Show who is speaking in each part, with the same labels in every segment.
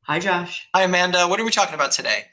Speaker 1: Hi, Josh.
Speaker 2: Hi, Amanda. What are we talking about today?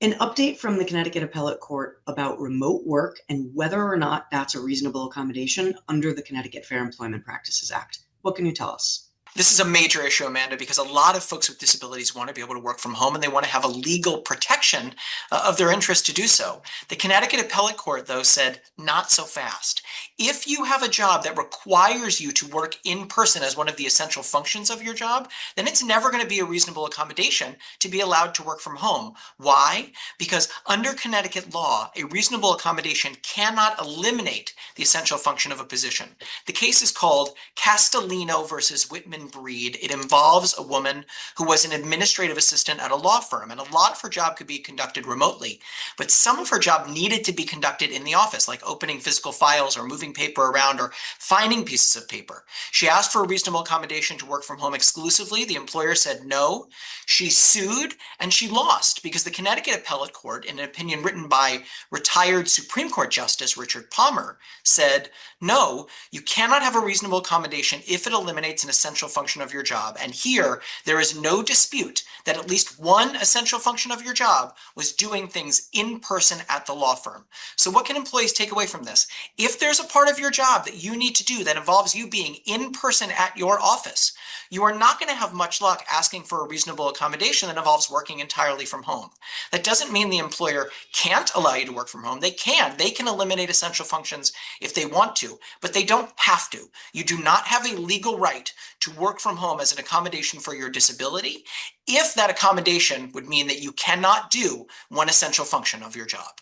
Speaker 1: An update from the Connecticut Appellate Court about remote work and whether or not that's a reasonable accommodation under the Connecticut Fair Employment Practices Act. What can you tell us?
Speaker 2: This is a major issue, Amanda, because a lot of folks with disabilities want to be able to work from home and they want to have a legal protection of their interest to do so. The Connecticut Appellate Court, though, said not so fast. If you have a job that requires you to work in person as one of the essential functions of your job, then it's never going to be a reasonable accommodation to be allowed to work from home. Why? Because under Connecticut law, a reasonable accommodation cannot eliminate the essential function of a position. The case is called Castellino versus Whitman Breed. It involves a woman who was an administrative assistant at a law firm, and a lot of her job could be conducted remotely, but some of her job needed to be conducted in the office, like opening physical files or moving paper around or finding pieces of paper. She asked for a reasonable accommodation to work from home exclusively. The employer said no. She sued and she lost because the Connecticut Appellate Court, in an opinion written by retired Supreme Court Justice Richard Palmer, said, no, you cannot have a reasonable accommodation if it eliminates an essential function of your job. And here, there is no dispute that at least one essential function of your job was doing things in person at the law firm. So what can employees take away from this? If there's a part of your job that you need to do that involves you being in person at your office, you are not going to have much luck asking for a reasonable accommodation that involves working entirely from home. That doesn't mean the employer can't allow you to work from home. They can. They can eliminate essential functions if they want to, but they don't have to. You do not have a legal right to work from home as an accommodation for your disability if that accommodation would mean that you cannot do one essential function of your job.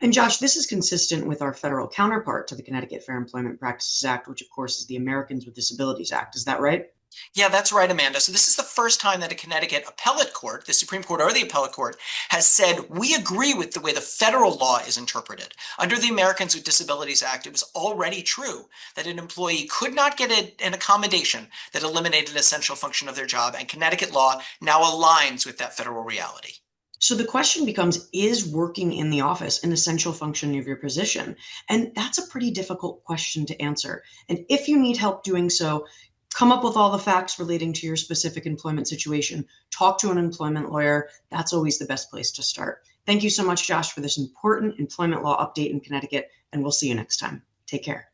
Speaker 1: And Josh, this is consistent with our federal counterpart to the Connecticut Fair Employment Practices Act, which of course is the Americans with Disabilities Act. Is that right?
Speaker 2: Yeah, that's right, Amanda. So this is the first time that a Connecticut appellate court, the Supreme Court or the appellate court, has said, we agree with the way the federal law is interpreted. Under the Americans with Disabilities Act, it was already true that an employee could not get an accommodation that eliminated an essential function of their job, and Connecticut law now aligns with that federal reality.
Speaker 1: So the question becomes, is working in the office an essential function of your position? And that's a pretty difficult question to answer. And if you need help doing so, come up with all the facts relating to your specific employment situation. Talk to an employment lawyer. That's always the best place to start. Thank you so much, Josh, for this important employment law update in Connecticut, and we'll see you next time. Take care.